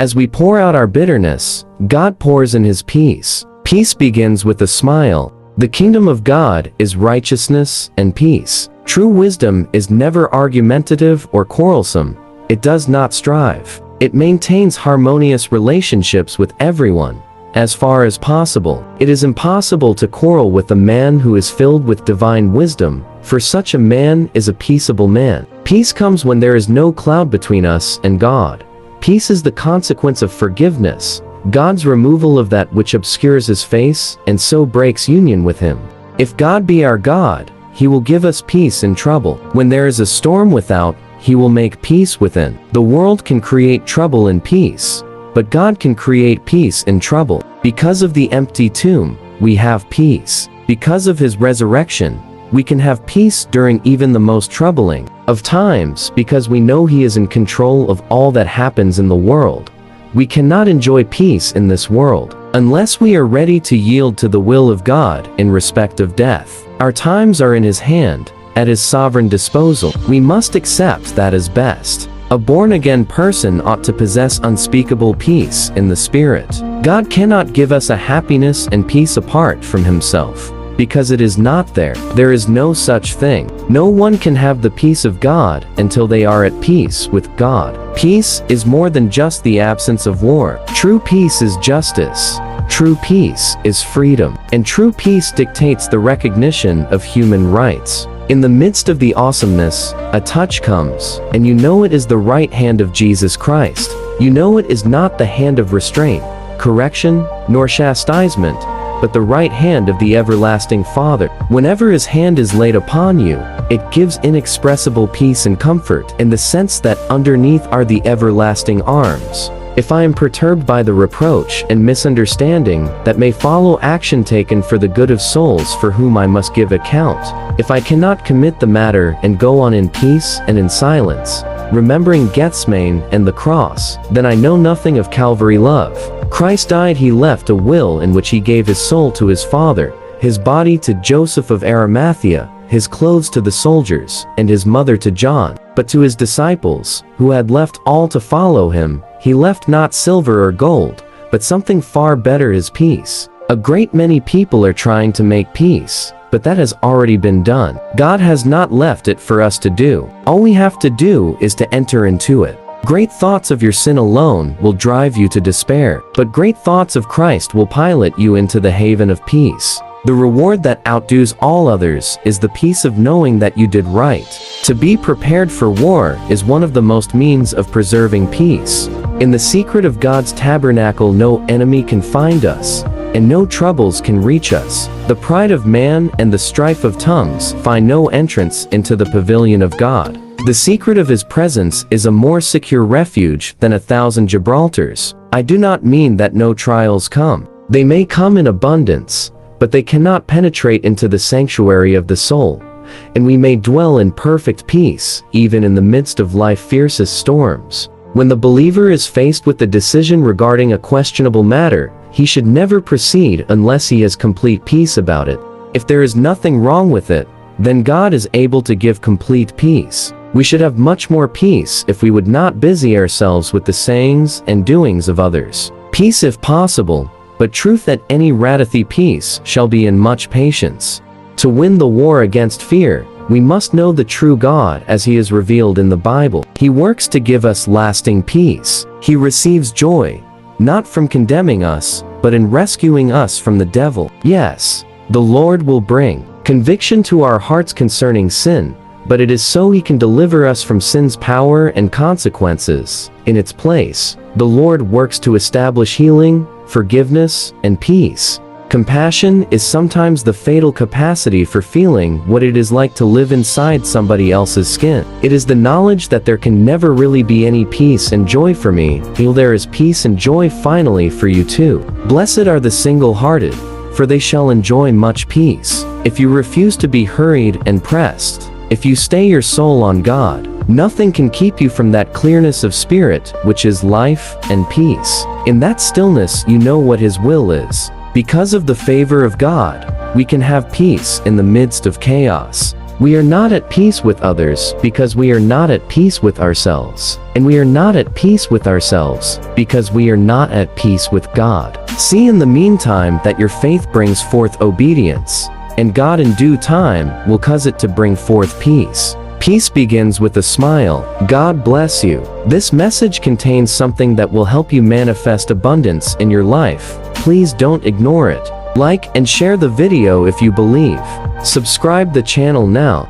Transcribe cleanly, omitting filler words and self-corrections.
As we pour out our bitterness, God pours in His peace. Peace begins with a smile. The kingdom of God is righteousness and peace. True wisdom is never argumentative or quarrelsome. It does not strive. It maintains harmonious relationships with everyone. As far as possible, it is impossible to quarrel with a man who is filled with divine wisdom, for such a man is a peaceable man. Peace comes when there is no cloud between us and God. Peace is the consequence of forgiveness, God's removal of that which obscures His face and so breaks union with Him. If God be our God, He will give us peace in trouble. When there is a storm without, He will make peace within. The world can create trouble in peace, but God can create peace in trouble. Because of the empty tomb, we have peace. Because of His resurrection, we can have peace during even the most troubling of times. Because we know He is in control of all that happens in the world, we cannot enjoy peace in this world unless we are ready to yield to the will of God in respect of death. Our times are in His hand, at His sovereign disposal. We must accept that as best. A born-again person ought to possess unspeakable peace in the Spirit. God cannot give us a happiness and peace apart from Himself, because it is not there. There is no such thing. No one can have the peace of God until they are at peace with God. Peace is more than just the absence of war. True peace is justice. True peace is freedom. And true peace dictates the recognition of human rights. In the midst of the awesomeness, a touch comes, and you know it is the right hand of Jesus Christ. You know it is not the hand of restraint, correction, nor chastisement, but the right hand of the everlasting Father. Whenever His hand is laid upon you, it gives inexpressible peace and comfort, in the sense that underneath are the everlasting arms. If I am perturbed by the reproach and misunderstanding that may follow action taken for the good of souls for whom I must give account, if I cannot commit the matter and go on in peace and in silence, remembering Gethsemane and the cross, then I know nothing of Calvary love. Christ died, He left a will in which He gave His soul to His Father, His body to Joseph of Arimathea, His clothes to the soldiers, and His mother to John. But to His disciples, who had left all to follow Him, He left not silver or gold, but something far better, His peace. A great many people are trying to make peace, but that has already been done. God has not left it for us to do. All we have to do is to enter into it. Great thoughts of your sin alone will drive you to despair, but great thoughts of Christ will pilot you into the haven of peace. The reward that outdoes all others is the peace of knowing that you did right. To be prepared for war is one of the most means of preserving peace. In the secret of God's tabernacle no enemy can find us, and no troubles can reach us. The pride of man and the strife of tongues find no entrance into the pavilion of God. The secret of His presence is a more secure refuge than 1,000 Gibraltars. I do not mean that no trials come. They may come in abundance, but they cannot penetrate into the sanctuary of the soul, and we may dwell in perfect peace, even in the midst of life's fiercest storms. When the believer is faced with the decision regarding a questionable matter, he should never proceed unless he has complete peace about it. If there is nothing wrong with it, then God is able to give complete peace. We should have much more peace if we would not busy ourselves with the sayings and doings of others. Peace if possible, but truth at any ratithy peace shall be in much patience. To win the war against fear, we must know the true God as He is revealed in the Bible. He works to give us lasting peace. He receives joy, not from condemning us, but in rescuing us from the devil. Yes, the Lord will bring conviction to our hearts concerning sin, but it is so He can deliver us from sin's power and consequences. In its place, the Lord works to establish healing, forgiveness, and peace. Compassion is sometimes the fatal capacity for feeling what it is like to live inside somebody else's skin. It is the knowledge that there can never really be any peace and joy for me, till there is peace and joy finally for you too. Blessed are the single-hearted, for they shall enjoy much peace. If you refuse to be hurried and pressed, if you stay your soul on God, nothing can keep you from that clearness of spirit which is life and peace. In that stillness you know what His will is. Because of the favor of God, we can have peace in the midst of chaos. We are not at peace with others because we are not at peace with ourselves. And we are not at peace with ourselves because we are not at peace with God. See in the meantime that your faith brings forth obedience, and God in due time will cause it to bring forth peace. Peace begins with a smile. God bless you. This message contains something that will help you manifest abundance in your life. Please don't ignore it. Like and share the video if you believe. Subscribe the channel now.